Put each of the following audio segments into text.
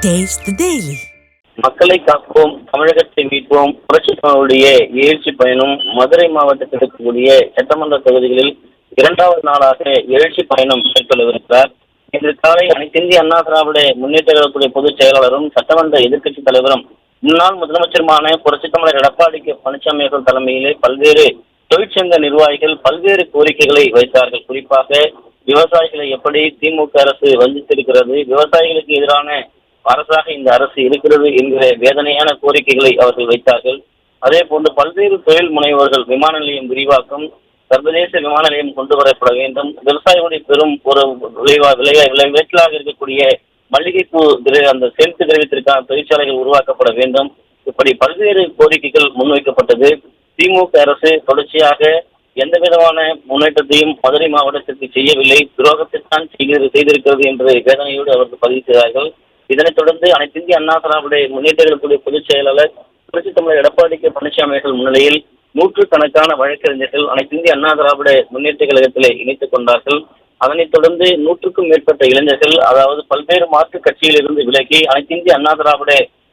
Taste the Daily. மக்களை காப்போம், தமிழகத்தை மீட்போம் புரட்சித்தலைவருடைய எழுச்சி பயணம் மதுரை மாவட்டத்தில் இருக்கக்கூடிய சட்டமன்ற தொகுதிகளில் இரண்டாவது நாளாக எழுச்சி பயணம் மேற்கொள்ளவிருக்கிறார். இன்று காலை அனைத்திந்திய அண்ணா திராவிட முன்னேற்ற கழகத்துடைய பொதுச் செயலாளரும் சட்டமன்ற எதிர்க்கட்சித் தலைவரும் முன்னாள் முதலமைச்சருமான புரட்சித் தமிழர் எடப்பாடி கே பழனிசாமி அவர்கள் தலைமையிலே பல்வேறு தொழிற்சங்க நிர்வாகிகள் பல்வேறு கோரிக்கைகளை வைத்தார்கள். குறிப்பாக விவசாயிகளை எப்படி திமுக அரசு வஞ்சித்திருக்கிறது, விவசாயிகளுக்கு எதிரான அரசாக இந்த அரசு இருக்கிறது என்கிற வேதனையான கோரிக்கைகளை அவர்கள் வைத்தார்கள். அதே போன்று பல்வேறு தொழில் முனைவோர்கள் விமான நிலையம் விரிவாக்கம், சர்வதேச விமான நிலையம் கொண்டு வரப்பட வேண்டும், விவசாயிகளுடைய பெரும் ஒரு விளைச்சலாக இருக்கக்கூடிய மல்லிகைப்பூ அந்த செலுத்து திரவியத்திற்கான தொழிற்சாலைகள் உருவாக்கப்பட வேண்டும். இப்படி பல்வேறு கோரிக்கைகள் முன்வைக்கப்பட்டது. திமுக அரசு தொடர்ச்சியாக எந்த விதமான முன்னேற்றத்தையும் மதுரை மாவட்டத்திற்கு செய்யவில்லை, துரோகத்தைத்தான் செய்திருக்கிறது என்ற வேதனையோடு அவர்கள் பதிவு செய்தார்கள். இதனைத் தொடர்ந்து அனைத்திந்திய அண்ணா திராவிட முன்னேற்ற கழகத்துடைய பொதுச் செயலாளர் புரட்சித் தமிழர் எடப்பாடி கே பழனிசாமி அவர்கள் முன்னிலையில் நூற்றுக்கணக்கான வழக்கறிஞர்கள் அனைத்திந்திய அண்ணா திராவிட முன்னேற்ற கழகத்திலே இணைத்துக் கொண்டார்கள். அதனைத் தொடர்ந்து நூற்றுக்கும் மேற்பட்ட இளைஞர்கள், அதாவது பல்வேறு மாற்றுக் கட்சியிலிருந்து விலகி அனைத்திந்திய அண்ணா திராவிட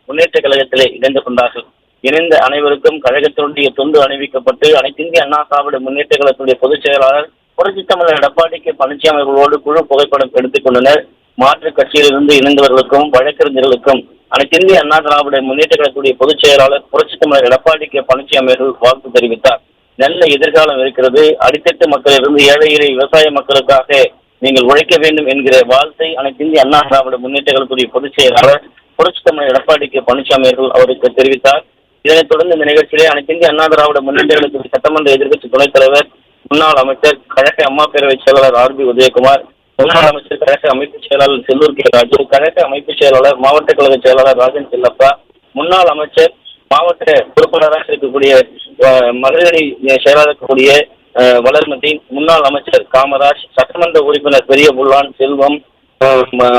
முன்னேற்ற கழகத்திலே இணைந்து கொண்டார்கள். இணைந்த அனைவருக்கும் கழகத்தினுடைய தொண்டு அணிவிக்கப்பட்டு அனைத்திந்திய அண்ணா திராவிட முன்னேற்ற கழகத்துடைய பொதுச் செயலாளர் புரட்சித் தமிழர் எடப்பாடி கே பழனிசாமி அவர்களோடு குழு புகைப்படம் எடுத்துக் கொண்டனர். மாற்றுக் கட்சியிலிருந்து இணைந்தவர்களுக்கும் வழக்கறிஞர்களுக்கும் அனைத்திந்திய அண்ணா திராவிட முன்னேற்ற கழகத்துடைய பொதுச் செயலாளர் புரட்சித் தமிழர் எடப்பாடி கே பழனிசாமி அவர்கள் வாழ்த்து தெரிவித்தார். நல்ல எதிர்காலம் இருக்கிறது, அடித்தட்டு மக்களிலிருந்து ஏழை எளிய விவசாய மக்களுக்காக நீங்கள் உழைக்க வேண்டும் என்கிற வாழ்த்தை அனைத்திந்திய அண்ணா திராவிட முன்னேற்ற கழகத்துடைய பொதுச் செயலாளர் புரட்சித் தமிழர் எடப்பாடி கே பழனிசாமி அவர்கள் அவருக்கு தெரிவித்தார். இதனைத் தொடர்ந்து இந்த நிகழ்ச்சியிலே அனைத்திந்திய அண்ணா திராவிட முன்னேற்ற கழகத்துடைய சட்டமன்ற எதிர்க்கட்சி துணைத் தலைவர் முன்னாள் அமைச்சர் கழக அம்மா பேரவை செயலாளர் ஆர்.பி. உதயகுமார், முன்னாள் அமைச்சர் கழக அமைப்பு செயலாளர் செல்லூர் கே ராஜு, கழக அமைப்பு செயலாளர் மாவட்ட கழக செயலாளர் ராஜன் செல்லப்பா, முன்னாள் அமைச்சர் மாவட்ட பொறுப்பாளராக இருக்கக்கூடிய மகளிரணி செயலாளர் இருக்கக்கூடிய வளர்மதி, முன்னாள் அமைச்சர் காமராஜ், சட்டமன்ற உறுப்பினர் பெரிய புல்லான் செல்வம்,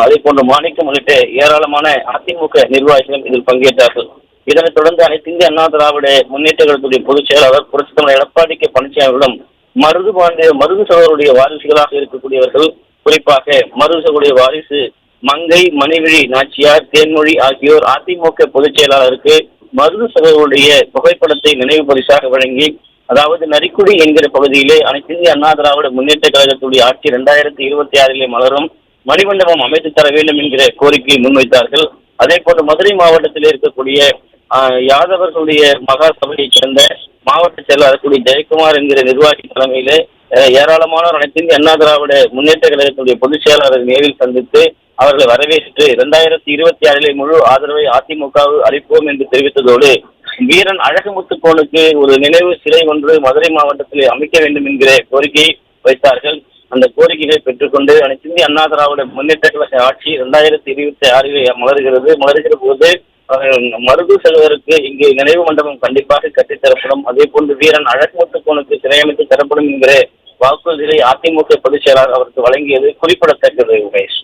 அதே போன்று மாணிக்கம் உள்ளிட்ட ஏராளமான அதிமுக நிர்வாகிகள் இதில் பங்கேற்றார்கள். இதனைத் தொடர்ந்து அனைத்திந்திய அண்ணா திராவிட முன்னேற்ற கழகத்துடைய பொதுச் செயலாளர் புரட்சித் தமிழர் எடப்பாடி கே பழனிசாமியிடம் மருது சகோதரருடைய வாரிசுகளாக இருக்கக்கூடியவர்கள், குறிப்பாக மருது சகோதரிய வாரிசு மங்கை, மணிவிழி நாச்சியார், தேன்மொழி ஆகியோர் அதிமுக பொதுச் செயலாளருக்கு மருது சகோதரருடைய புகைப்படத்தை நினைவு பரிசாக வழங்கி, அதாவது நரிக்குடி என்கிற பகுதியிலே அனைத்திந்திய அண்ணா திராவிட முன்னேற்ற கழகத்துடைய ஆட்சி 2026 மலரும் மணிமண்டபம் அமைத்து தர வேண்டும் என்கிற கோரிக்கையை முன்வைத்தார்கள். அதே போன்று மதுரை மாவட்டத்தில் இருக்கக்கூடிய யாதவர்களுடைய மகா சபையைச் சேர்ந்த மாவட்ட செயலாளர் கூடிய ஜெயக்குமார் என்கிற நிர்வாகி தலைமையிலே ஏராளமானோர் அனைத்திந்திய அண்ணா திராவிட முன்னேற்ற கழகத்துடைய பொதுச் செயலாளர் நேரில் சந்தித்து அவர்களை வரவேற்று 2026 முழு ஆதரவை அதிமுக அளிப்போம் என்று தெரிவித்ததோடு வீரன் அழகுமுத்துக்கோனுக்கு ஒரு நினைவு சிலை ஒன்று மதுரை மாவட்டத்திலே அமைக்க வேண்டும் என்கிற கோரிக்கையை வைத்தார்கள். அந்த கோரிக்கைகளை பெற்றுக்கொண்டு அனைத்திந்திய அண்ணா திராவிட முன்னேற்ற கழக ஆட்சி 2026 மலர்கிற போது மருது செல்வருக்கு இங்கு நினைவு மண்டபம் கண்டிப்பாக கட்டித்தரப்படும், அதே போன்று வீரன் அழகுமுத்துக்கோனுக்கு சிறையமைத்து தரப்படும் என்கிற வாக்குறுதிகளை அதிமுக பொதுச் செயலாளர் அவருக்கு வழங்கியது குறிப்பிடத்தக்கது. உமேஷ்.